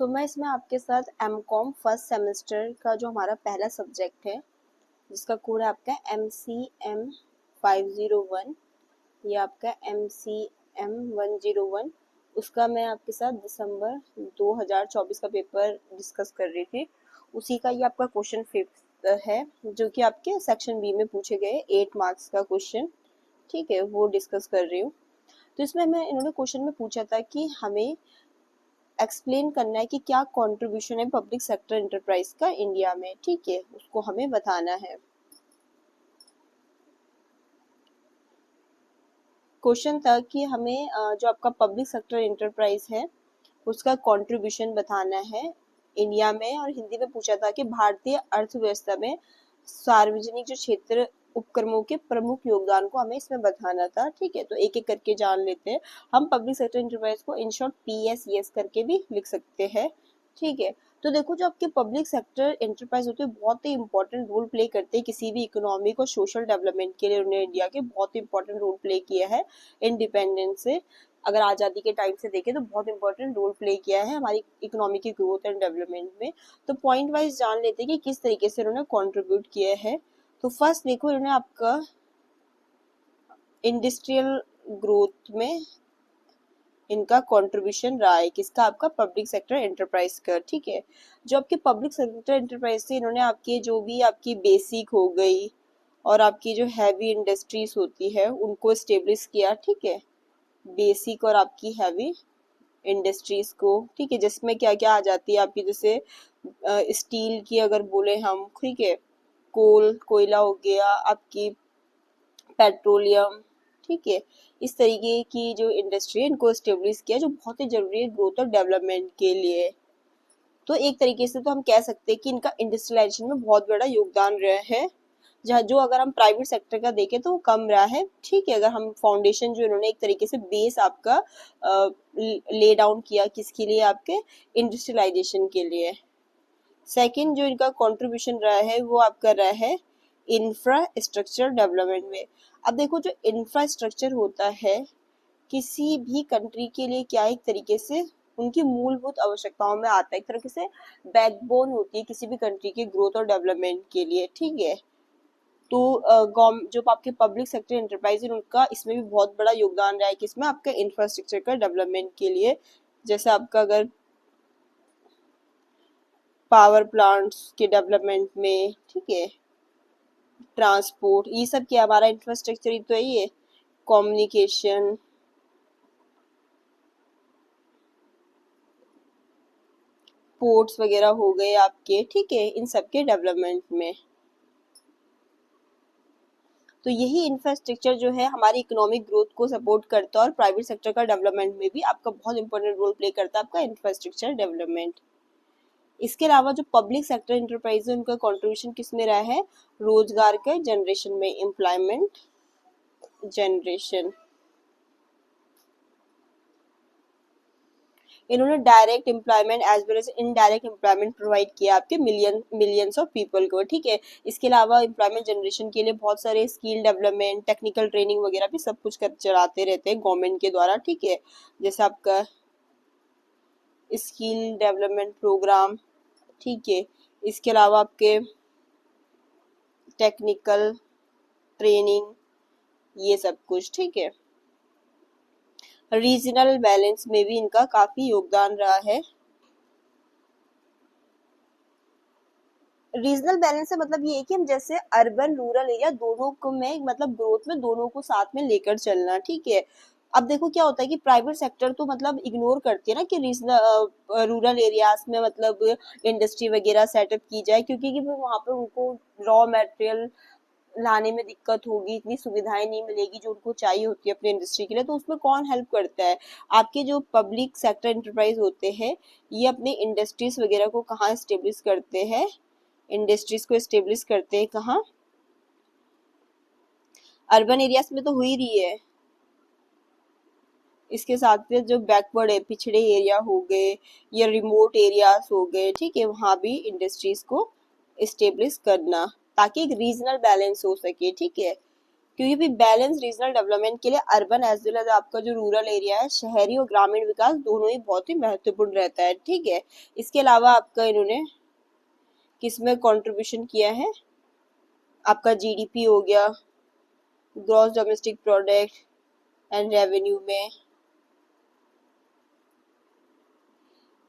तो मैं इसमें आपके साथ एमकॉम फर्स्ट सेमेस्टर का जो हमारा पहला सब्जेक्ट है, जिसका कोड है आपका MCM 501, ये आपका MCM 101, उसका मैं आपके साथ दिसंबर 2024 का पेपर डिस्कस कर रही थी। उसी का ये आपका क्वेश्चन फिफ्थ है, जो कि आपके सेक्शन बी में पूछे गए 8 मार्क्स का क्वेश्चन, ठीक है, वो डिस्कस कर रही हूँ। तो इसमें इन्होंने क्वेश्चन में पूछा था कि हमें एक्सप्लेन करना है कि क्या कंट्रीब्यूशन है पब्लिक सेक्टर एंटरप्राइज का इंडिया में, ठीक है, उसको हमें बताना है। क्वेश्चन था कि हमें जो आपका पब्लिक सेक्टर एंटरप्राइज है उसका कंट्रीब्यूशन बताना है इंडिया में, और हिंदी में पूछा था कि भारतीय अर्थव्यवस्था में सार्वजनिक जो क्षेत्र उपक्रमों के प्रमुख योगदान को हमें इसमें बताना था, ठीक है। तो एक एक करके जान लेते हैं। हम पब्लिक सेक्टर एंटरप्राइज को इन शॉर्ट PSES करके भी लिख सकते हैं, ठीक है। तो देखो, जो आपके पब्लिक सेक्टर एंटरप्राइज होते हैं बहुत ही इंपॉर्टेंट रोल प्ले करते हैं किसी भी इकोनॉमिक और सोशल डेवलपमेंट के लिए। उन्होंने इंडिया के बहुत ही इंपॉर्टेंट रोल प्ले किया है इंडिपेंडेंस से, अगर आज़ादी के टाइम से देखें तो बहुत इंपॉर्टेंट रोल प्ले किया है हमारी इकोनॉमी की ग्रोथ एंड डेवलपमेंट में। तो पॉइंट वाइज जान लेते हैं कि किस तरीके से उन्होंने कंट्रीब्यूट किया है। तो फर्स्ट देखो, इन्होंने आपका इंडस्ट्रियल ग्रोथ में इनका कंट्रीब्यूशन रहा है, किसका, आपका पब्लिक सेक्टर एंटरप्राइज का, ठीक है। जो आपके पब्लिक सेक्टर एंटरप्राइज थे, इन्होंने आपकी जो भी आपकी बेसिक हो गई और आपकी जो हैवी इंडस्ट्रीज होती है उनको स्टेब्लिश किया, ठीक है, बेसिक और आपकी हैवी इंडस्ट्रीज को, ठीक है, जिसमें क्या क्या आ जाती है आपकी, जैसे स्टील की अगर बोले हम, ठीक है, कोयला हो गया, आपकी पेट्रोलियम, ठीक है, इस तरीके की जो इंडस्ट्री है इनको स्टेब्लिश किया, जो बहुत ही जरूरी है ग्रोथ और डेवलपमेंट के लिए। तो एक तरीके से तो हम कह सकते हैं कि इनका इंडस्ट्रियलाइजेशन में बहुत बड़ा योगदान रहा है, जहाँ जो अगर हम प्राइवेट सेक्टर का देखें तो वो कम रहा है, ठीक है। अगर हम फाउंडेशन जो इन्होंने एक तरीके से बेस आपका ले डाउन किया, किसके लिए, आपके इंडस्ट्रियलाइजेशन के लिए। सेकंड जो इनका कंट्रीब्यूशन रहा है वो आपका रहा है इंफ्रास्ट्रक्चर डेवलपमेंट में। अब देखो, जो इंफ्रास्ट्रक्चर होता है किसी भी कंट्री के लिए क्या एक तरीके से उनकी मूलभूत आवश्यकताओं में आता है, एक तरीके से बैकबोन होती है किसी भी कंट्री के ग्रोथ और डेवलपमेंट के लिए, ठीक है। तो जो आपके पब्लिक सेक्टर एंटरप्राइज है उनका इसमें भी बहुत बड़ा योगदान रहा है, किसमें, आपका इंफ्रास्ट्रक्चर का डेवलपमेंट के लिए। जैसे आपका अगर पावर प्लांट्स के डेवलपमेंट में, ठीक है, ट्रांसपोर्ट, ये सब क्या हमारा इंफ्रास्ट्रक्चर ही तो है, ये कम्युनिकेशन, पोर्ट्स वगैरह हो गए आपके, ठीक है, इन सब के डेवलपमेंट में। तो यही इंफ्रास्ट्रक्चर जो है हमारी इकोनॉमिक ग्रोथ को सपोर्ट करता है, और प्राइवेट सेक्टर का डेवलपमेंट में भी आपका बहुत इंपॉर्टेंट रोल प्ले करता है आपका इंफ्रास्ट्रक्चर डेवलपमेंट। इसके अलावा जो पब्लिक सेक्टर एंटरप्राइज है उनका कंट्रीब्यूशन किस में रहा है, रोजगार के जनरेशन में, एम्प्लॉयमेंट जनरेशन। इन्होंने direct employment as well as indirect employment provide किया आपके मिलियंस ऑफ पीपल को, ठीक है। इसके अलावा एम्प्लॉयमेंट जनरेशन के लिए बहुत सारे स्किल डेवलपमेंट, टेक्निकल ट्रेनिंग वगैरह भी सब कुछ कर चलाते रहते हैं गवर्नमेंट के द्वारा, ठीक है। जैसे आपका स्किल डेवलपमेंट प्रोग्राम, ठीक है। इसके अलावा आपके टेक्निकल ट्रेनिंग, ये सब कुछ, ठीक है। रीजनल बैलेंस में भी इनका काफी योगदान रहा है। रीजनल बैलेंस से मतलब ये है कि हम जैसे अर्बन रूरल एरिया दोनों को में मतलब ग्रोथ में दोनों को साथ में लेकर चलना, ठीक है। अब देखो क्या होता है कि प्राइवेट सेक्टर तो मतलब इग्नोर करती है ना कि रीजनल रूरल एरियाज में मतलब इंडस्ट्री वगैरह सेटअप की जाए, क्योंकि कि वहाँ पर उनको रॉ मटेरियल लाने में दिक्कत होगी, इतनी सुविधाएं नहीं मिलेगी जो उनको चाहिए होती है अपनी इंडस्ट्री के लिए। तो उसमें कौन हेल्प करता है, आपके जो पब्लिक सेक्टर एंटरप्राइज होते हैं, ये अपने इंडस्ट्रीज वगैरह को कहाँ स्टेब्लिश करते हैं, इंडस्ट्रीज को स्टेब्लिश करते हैं कहाँ, अर्बन एरियाज में तो हो ही रही है। इसके साथ में जो बैकवर्ड है, पिछड़े एरिया हो गए या रिमोट एरियाज हो गए, ठीक है, वहां भी इंडस्ट्रीज को स्टेब्लिश करना ताकि एक रीजनल बैलेंस हो सके, ठीक है। क्योंकि भी बैलेंस रीजनल डेवलपमेंट के लिए अर्बन एज वेल एज आपका जो रूरल एरिया है, शहरी और ग्रामीण विकास दोनों ही बहुत ही महत्वपूर्ण रहता है, ठीक है। इसके अलावा आपका इन्होंने किसमें कंट्रीब्यूशन किया है, आपका जीडीपी हो गया, gross domestic product and revenue में।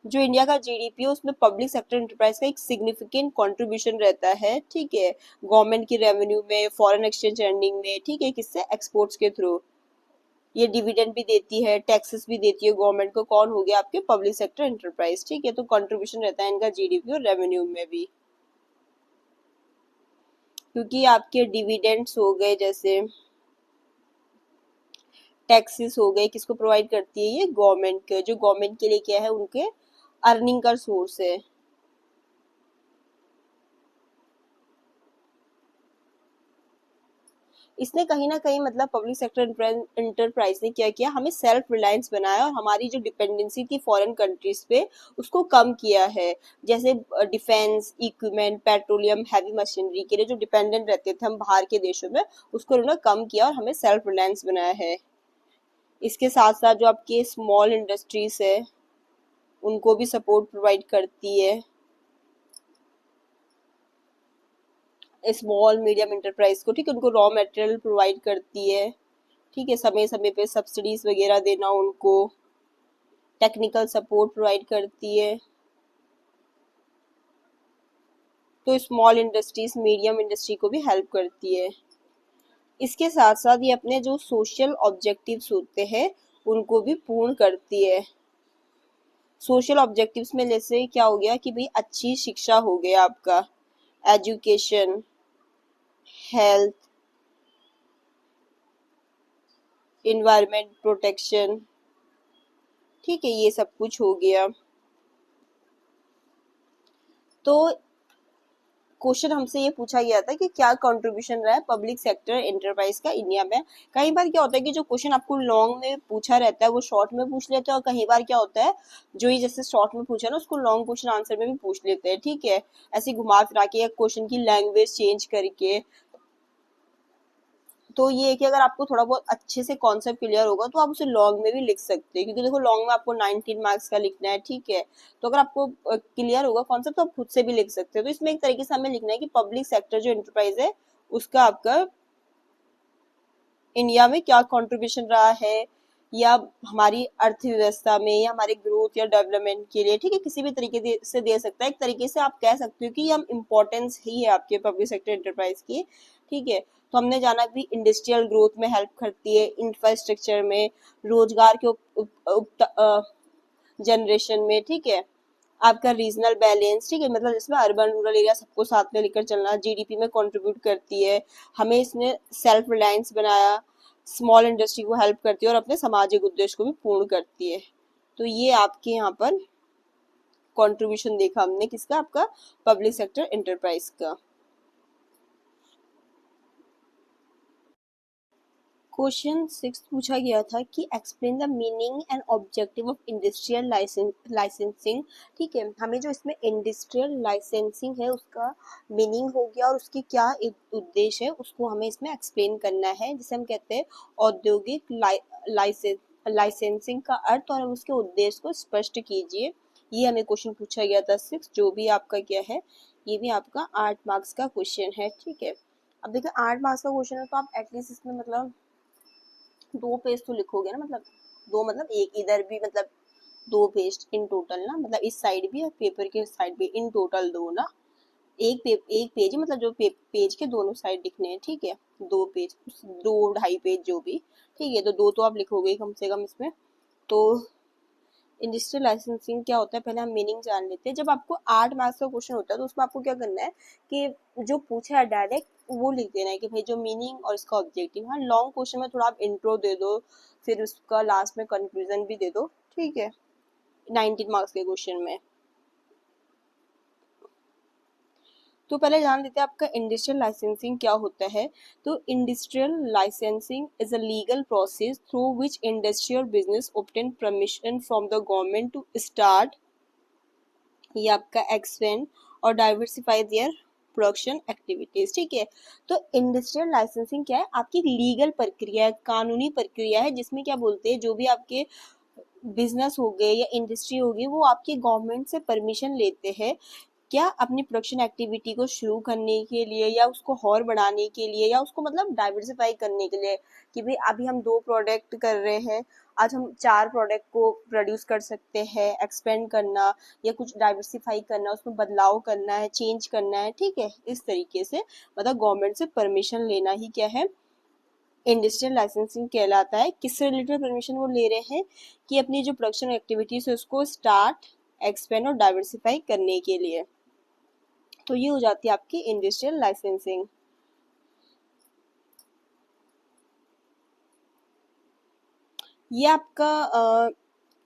जो इंडिया का जीडीपी है उसमें पब्लिक सेक्टर एंटरप्राइज का एक सिग्निफिकेंट कंट्रीब्यूशन रहता है, ठीक है, गवर्नमेंट की रेवेन्यू में, फॉरेन एक्सचेंज अर्निंग में, ठीक है, किससे, एक्सपोर्ट्स के थ्रू। ये डिविडेंड भी देती है, टैक्सेस भी देती है गवर्नमेंट को, कौन हो गया, आपके पब्लिक सेक्टर एंटरप्राइज, ठीक है। तो कंट्रीब्यूशन रहता है इनका जीडीपी और रेवेन्यू में भी, क्योंकि आपके डिविडेंड्स हो गए, जैसे टैक्सेस हो गए, किसको प्रोवाइड करती है, ये गवर्नमेंट के, जो गवर्नमेंट के लिए क्या है, उनके अर्निंग का सोर्स है। इसने कहीं ना कहीं मतलब पब्लिक सेक्टर एंटरप्राइज ने क्या किया, हमें सेल्फ रिलायंस बनाया और हमारी जो डिपेंडेंसी थी फॉरेन कंट्रीज पे उसको कम किया है। जैसे defence equipment, petroleum, heavy machinery के लिए जो डिपेंडेंट रहते थे हम बाहर के देशों में, उसको उन्होंने कम किया और हमें सेल्फ रिलायंस बनाया है। इसके साथ साथ जो आपके स्मॉल इंडस्ट्रीज है उनको भी सपोर्ट प्रोवाइड करती है, स्मॉल मीडियम इंटरप्राइज को, ठीक है, उनको रॉ मटेरियल प्रोवाइड करती है, ठीक है, समय समय पे सब्सिडीज वगैरह देना, उनको टेक्निकल सपोर्ट प्रोवाइड करती है। तो स्मॉल इंडस्ट्रीज मीडियम इंडस्ट्री को भी हेल्प करती है। इसके साथ साथ ये अपने जो सोशल ऑब्जेक्टिव्स होते हैं उनको भी पूर्ण करती है। सोशल ऑब्जेक्टिव्स में जैसे क्या हो गया कि भाई अच्छी शिक्षा हो गया आपका, एजुकेशन, हेल्थ, इन्वायरमेंट प्रोटेक्शन, ठीक है, ये सब कुछ हो गया। तो क्वेश्चन हमसे ये पूछा गया था कि क्या कंट्रीब्यूशन रहा है पब्लिक सेक्टर एंटरप्राइज का इंडिया में। कई बार क्या होता है कि जो क्वेश्चन आपको लॉन्ग में पूछा रहता है वो शॉर्ट में पूछ लेते हैं, और कई बार क्या होता है जो ये जैसे शॉर्ट में पूछा ना उसको लॉन्ग क्वेश्चन आंसर में भी पूछ लेते हैं, ठीक है, ऐसे घुमा फिरा के या क्वेश्चन की लैंग्वेज चेंज करके। तो ये है कि अगर आपको थोड़ा बहुत अच्छे से कॉन्सेप्ट क्लियर होगा तो आप उसे लॉन्ग में भी लिख सकते हैं, क्योंकि देखो लॉन्ग में आपको 19 मार्क्स का लिखना है, ठीक है। तो अगर आपको क्लियर होगा कॉन्सेप्ट तो आप खुद से भी लिख सकते हैं। तो इसमें एक तरीके से हमें लिखना है कि पब्लिक सेक्टर जो एंटरप्राइज है उसका आपका इंडिया में क्या कंट्रीब्यूशन रहा है, या हमारी अर्थव्यवस्था में, या हमारे ग्रोथ या डेवलपमेंट के लिए, ठीक है, किसी भी तरीके से दे सकता है। एक तरीके से आप कह सकते हो कि हम इम्पोर्टेंस ही है आपके पब्लिक सेक्टर एंटरप्राइज की, ठीक है। तो हमने जाना भी इंडस्ट्रियल ग्रोथ में हेल्प करती है, इंफ्रास्ट्रक्चर में, रोजगार के जनरेशन में, ठीक है, आपका रीजनल बैलेंस, ठीक है, मतलब जिसमें अर्बन रूरल एरिया सबको साथ में लेकर चलना, जीडीपी में कंट्रीब्यूट करती है, हमें इसने सेल्फ रिलायंस बनाया, स्मॉल इंडस्ट्री को हेल्प करती है और अपने सामाजिक उद्देश्य को भी पूर्ण करती है। तो ये आपके यहाँ पर कंट्रीब्यूशन देखा हमने किसका, आपका पब्लिक सेक्टर एंटरप्राइज का। क्वेश्चन 6 पूछा गया था कि explain the meaning and objective of industrial licensing, ठीक है, हमें जो इसमें इंडस्ट्रियल लाइसेंसिंग है उसका मीनिंग हो गया और उसकी क्या एक उद्देश्य है उसको हमें इसमें एक्सप्लेन करना है, जिसे हम कहते हैं औद्योगिक लाइसेंसिंग का अर्थ और उसके उद्देश्य को स्पष्ट कीजिए। ये हमें क्वेश्चन पूछा गया था 6, जो भी आपका क्या है, ये भी आपका 8 मार्क्स का क्वेश्चन है, ठीक है। अब देखिए 8 मार्क्स का क्वेश्चन है तो आप एटलीस्ट इसमें मतलब 2 पेज तो लिखोगे ना, मतलब दो, मतलब एक इधर भी, मतलब 2 पेज इन टोटल ना, मतलब इस साइड भी और पेपर के साइड भी, इन टोटल 2 ना, एक पेज है, मतलब जो पेज के दोनों साइड लिखने हैं, ठीक है, 2 पेज, 2 ढाई पेज जो भी, ठीक है, तो 2 तो आप लिखोगे कम से कम इसमें। तो इंडस्ट्रियल लाइसेंसिंग क्या होता है पहले हम मीनिंग जान लेते हैं। जब आपको 8 मार्क्स का क्वेश्चन होता है तो उसमें आपको क्या करना है कि जो पूछा है डायरेक्ट वो लिख देना है कि भाई जो मीनिंग और इसका ऑब्जेक्टिव। हाँ, लॉन्ग क्वेश्चन में थोड़ा आप इंट्रो दे दो, फिर उसका लास्ट में कंक्लूजन भी दे दो, ठीक है, 19 मार्क्स के क्वेश्चन में। तो पहले जान लेते हैं आपका इंडस्ट्रियल लाइसेंसिंग क्या होता है। तो industrial licensing is a legal process through which industry और business obtain permission from the government to start, ये आपका एक्सपेंड और डाइवर्सिफाई देयर प्रोडक्शन एक्टिविटीज। ठीक है, तो इंडस्ट्रियल लाइसेंसिंग क्या है, आपकी लीगल प्रक्रिया है, कानूनी प्रक्रिया है, जिसमें क्या बोलते हैं जो भी आपके बिजनेस हो गए या इंडस्ट्री होगी वो आपकी गवर्नमेंट से परमिशन लेते हैं क्या अपनी प्रोडक्शन एक्टिविटी को शुरू करने के लिए या उसको और बढ़ाने के लिए या उसको मतलब डाइवर्सिफाई करने के लिए, कि भाई अभी हम 2 प्रोडक्ट कर रहे हैं, आज हम 4 प्रोडक्ट को प्रोड्यूस कर सकते हैं, एक्सपेंड करना या कुछ डाइवर्सिफाई करना, उसमें बदलाव करना है, चेंज करना है। ठीक है, इस तरीके से मतलब गवर्नमेंट से परमिशन लेना ही क्या है, इंडस्ट्रियल लाइसेंसिंग कहलाता है। किससे रिलेटेड परमिशन वो ले रहे हैं, कि अपनी जो प्रोडक्शन एक्टिविटीज है उसको स्टार्ट, एक्सपेंड और डाइवर्सिफाई करने के लिए। तो ये हो जाती है आपकी इंडस्ट्रियल लाइसेंसिंग। ये आपका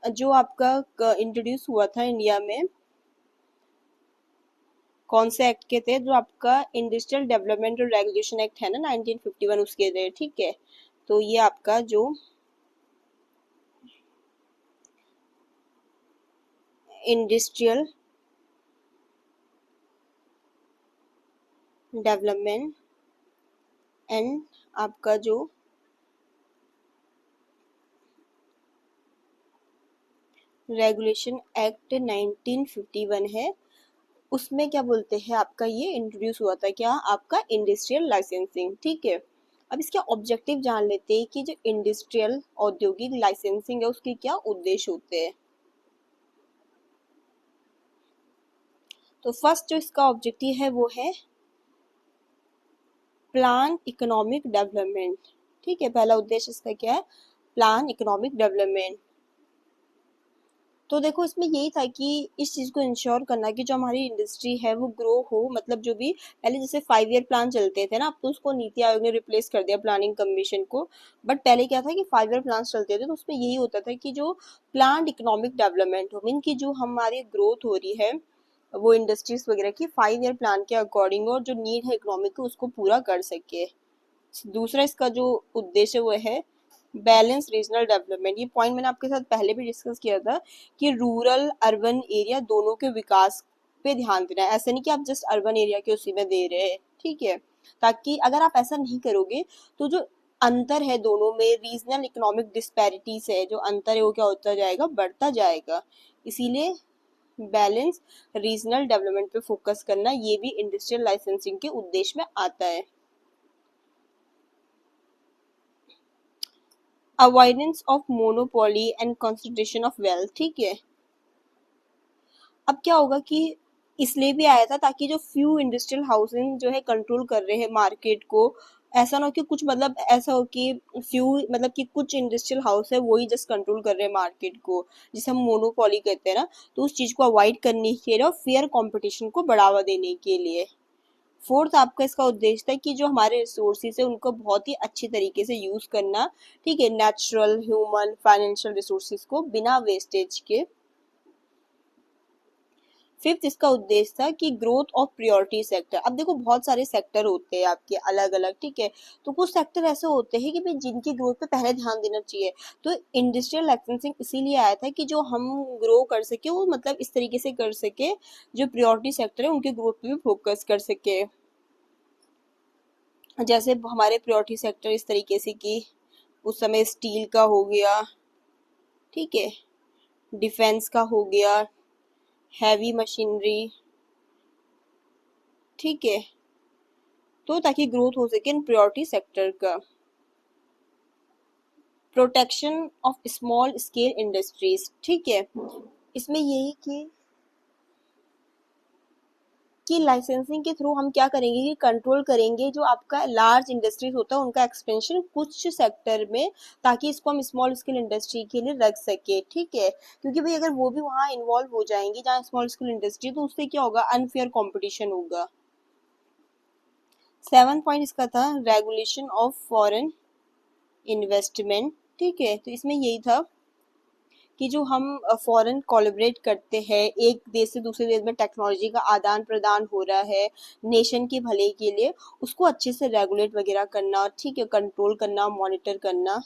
जो आपका इंट्रोड्यूस हुआ था इंडिया में, कौन से एक्ट के थे, जो आपका इंडस्ट्रियल डेवलपमेंट और रेगुलेशन एक्ट है ना 1951, उसके थे। ठीक है, तो ये आपका जो इंडस्ट्रियल डेवलपमेंट एंड आपका जो रेगुलेशन एक्ट 1951 है, उसमें क्या बोलते हैं आपका ये इंट्रोड्यूस हुआ था, क्या आपका इंडस्ट्रियल लाइसेंसिंग। ठीक है, अब इसके ऑब्जेक्टिव जान लेते हैं कि जो इंडस्ट्रियल औद्योगिक लाइसेंसिंग है उसके क्या उद्देश्य होते हैं। तो फर्स्ट जो इसका ऑब्जेक्टिव है वो है प्लान इकोनॉमिक डेवलपमेंट। ठीक है, पहला उद्देश्य इसका क्या है, प्लान इकोनॉमिक डेवलपमेंट। तो देखो इसमें यही था कि इस चीज़ को इंश्योर करना कि जो हमारी इंडस्ट्री है वो ग्रो हो, मतलब जो भी पहले जैसे 5 ईयर प्लान चलते थे ना, अब तो उसको नीति आयोग ने रिप्लेस कर दिया प्लानिंग कमीशन को। बट पहले क्या था कि 5 ईयर प्लान चलते थे, तो उसमें यही होता था कि जो प्लान इकोनॉमिक डेवलपमेंट हो, मीन की जो हमारी ग्रोथ हो रही है वो इंडस्ट्रीज वगैरह की 5 ईयर प्लान के अकॉर्डिंग, और जो नीड है इकोनॉमिक को उसको पूरा कर सके। दूसरा इसका जो उद्देश्य वो है बैलेंस रीजनल डेवलपमेंट। ये पॉइंट मैंने आपके साथ पहले भी डिस्कस किया था कि रूरल अर्बन एरिया दोनों के विकास पे ध्यान देना है, ऐसा नहीं कि आप जस्ट अर्बन एरिया के उसी में दे रहे हैं। ठीक है, ताकि अगर आप ऐसा नहीं करोगे तो जो अंतर है दोनों में, रीजनल इकोनॉमिक डिस्पैरिटीज है, जो अंतर है वो क्या होता जाएगा, बढ़ता जाएगा। इसीलिए बैलेंस रीजनल डेवलपमेंट पे फोकस करना ये भी इंडस्ट्रियल लाइसेंसिंग के उद्देश्य में आता है। Avoidance of monopoly and concentration of wealth. ठीक है, अब क्या होगा कि इसलिए भी आया था ताकि जो फ्यू इंडस्ट्रियल हाउसिंग जो है कंट्रोल कर रहे हैं मार्केट को, ऐसा ना हो कि कुछ मतलब ऐसा हो कि फ्यू मतलब कि कुछ इंडस्ट्रियल हाउस है वही जस्ट कंट्रोल कर रहे हैं मार्केट को, जिसे हम मोनोपोली कहते हैं ना, तो उस चीज को अवॉइड करने के लिए और फेयर कंपटीशन को बढ़ावा देने के लिए। फोर्थ आपका इसका उद्देश्य था कि जो हमारे रिसोर्सेज है उनको बहुत ही अच्छी तरीके से यूज करना। ठीक है, नेचुरल, ह्यूमन, फाइनेंशियल रिसोर्सेज को बिना वेस्टेज के। फिफ्थ इसका उद्देश्य था कि ग्रोथ ऑफ प्रायोरिटी सेक्टर। अब देखो बहुत सारे सेक्टर होते हैं आपके अलग अलग। ठीक है, तो कुछ सेक्टर ऐसे होते हैं कि भाई जिनकी ग्रोथ पे पहले ध्यान देना चाहिए, तो इंडस्ट्रियल लाइसेंसिंग इसीलिए आया था कि जो हम ग्रो कर सके वो मतलब इस तरीके से कर सके, जो प्रायोरिटी सेक्टर है उनके ग्रोथ पे भी फोकस कर सके। जैसे हमारे प्रायोरिटी सेक्टर इस तरीके से कि उस समय स्टील का हो गया, ठीक है, डिफेंस का हो गया, हैवी मशीनरी। ठीक है, तो ताकि ग्रोथ हो सके इन प्रायोरिटी सेक्टर का। Protection of small scale industries. ठीक है, इसमें यही कि लाइसेंसिंग के थ्रू हम क्या करेंगे कि कंट्रोल करेंगे जो आपका लार्ज इंडस्ट्रीज होता है उनका एक्सपेंशन कुछ सेक्टर में, ताकि इसको हम स्मॉल स्केल इंडस्ट्री के लिए रख सके। ठीक है, क्योंकि भाई अगर वो भी वहाँ इन्वॉल्व हो जाएंगी जहाँ स्मॉल स्केल इंडस्ट्री, तो उससे क्या होगा, अनफेयर कॉम्पिटिशन होगा। 7 पॉइंट इसका था रेगुलेशन ऑफ फॉरेन इन्वेस्टमेंट। ठीक है, तो इसमें यही था कि जो हम फॉरेन कोलैबोरेट करते हैं, एक देश से दूसरे देश में टेक्नोलॉजी का आदान प्रदान हो रहा है नेशन के भले के लिए, उसको अच्छे से रेगुलेट वगैरह करना, ठीक है, कंट्रोल करना, मॉनिटर करना।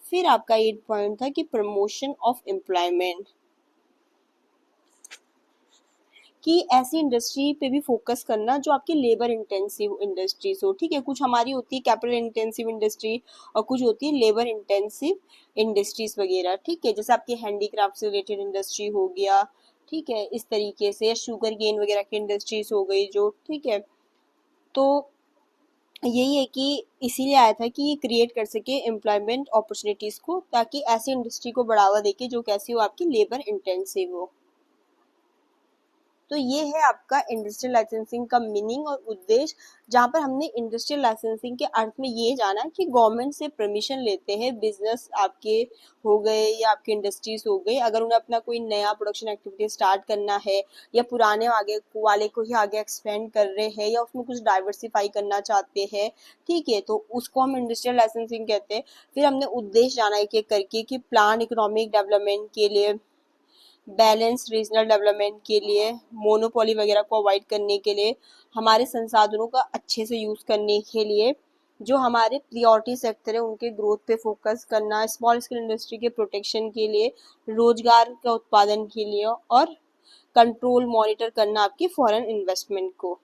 फिर आपका 8 पॉइंट था कि प्रमोशन ऑफ एम्प्लॉयमेंट, कि ऐसी इंडस्ट्री पे भी फोकस करना जो आपकी लेबर इंटेंसिव इंडस्ट्रीज हो, ठीक है। कुछ हमारी होती है कैपिटल इंटेंसिव इंडस्ट्री और कुछ होती है लेबर इंटेंसिव इंडस्ट्रीज वगैरह, ठीक है। जैसे आपकी हैंडीक्राफ्ट से रिलेटेड इंडस्ट्री हो गया, ठीक है, इस तरीके से, या शुगर केन वगैरह की इंडस्ट्रीज हो गई जो, ठीक है। तो यही है कि इसीलिए आया था कि ये क्रिएट कर सके एम्प्लॉयमेंट अपॉर्चुनिटीज को, ताकि ऐसी इंडस्ट्री को बढ़ावा देके जो कैसी हो, आपकी लेबर इंटेंसिव हो। तो ये है आपका इंडस्ट्रियल लाइसेंसिंग का मीनिंग और उद्देश्य, जहाँ पर हमने इंडस्ट्रियल लाइसेंसिंग के अर्थ में ये जाना कि गवर्नमेंट से परमिशन लेते हैं बिजनेस आपके हो गए या आपके इंडस्ट्रीज हो गई, अगर उन्हें अपना कोई नया प्रोडक्शन एक्टिविटी स्टार्ट करना है, या पुराने आगे वाले को ही आगे एक्सपेंड कर रहे हैं, या उसमें कुछ डाइवर्सिफाई करना चाहते हैं, ठीक है, तो उसको हम इंडस्ट्रियल लाइसेंसिंग कहते हैं। फिर हमने उद्देश्य जाना एक एक करके कि प्लान इकोनॉमिक डेवलपमेंट के लिए, बैलेंस रीजनल डेवलपमेंट के लिए, मोनोपोली वगैरह को अवॉइड करने के लिए, हमारे संसाधनों का अच्छे से यूज़ करने के लिए, जो हमारे प्रियोरिटी सेक्टर है उनके ग्रोथ पे फोकस करना, स्मॉल स्केल इंडस्ट्री के प्रोटेक्शन के लिए, रोजगार का उत्पादन के लिए, और कंट्रोल मॉनिटर करना आपकी फॉरेन इन्वेस्टमेंट को।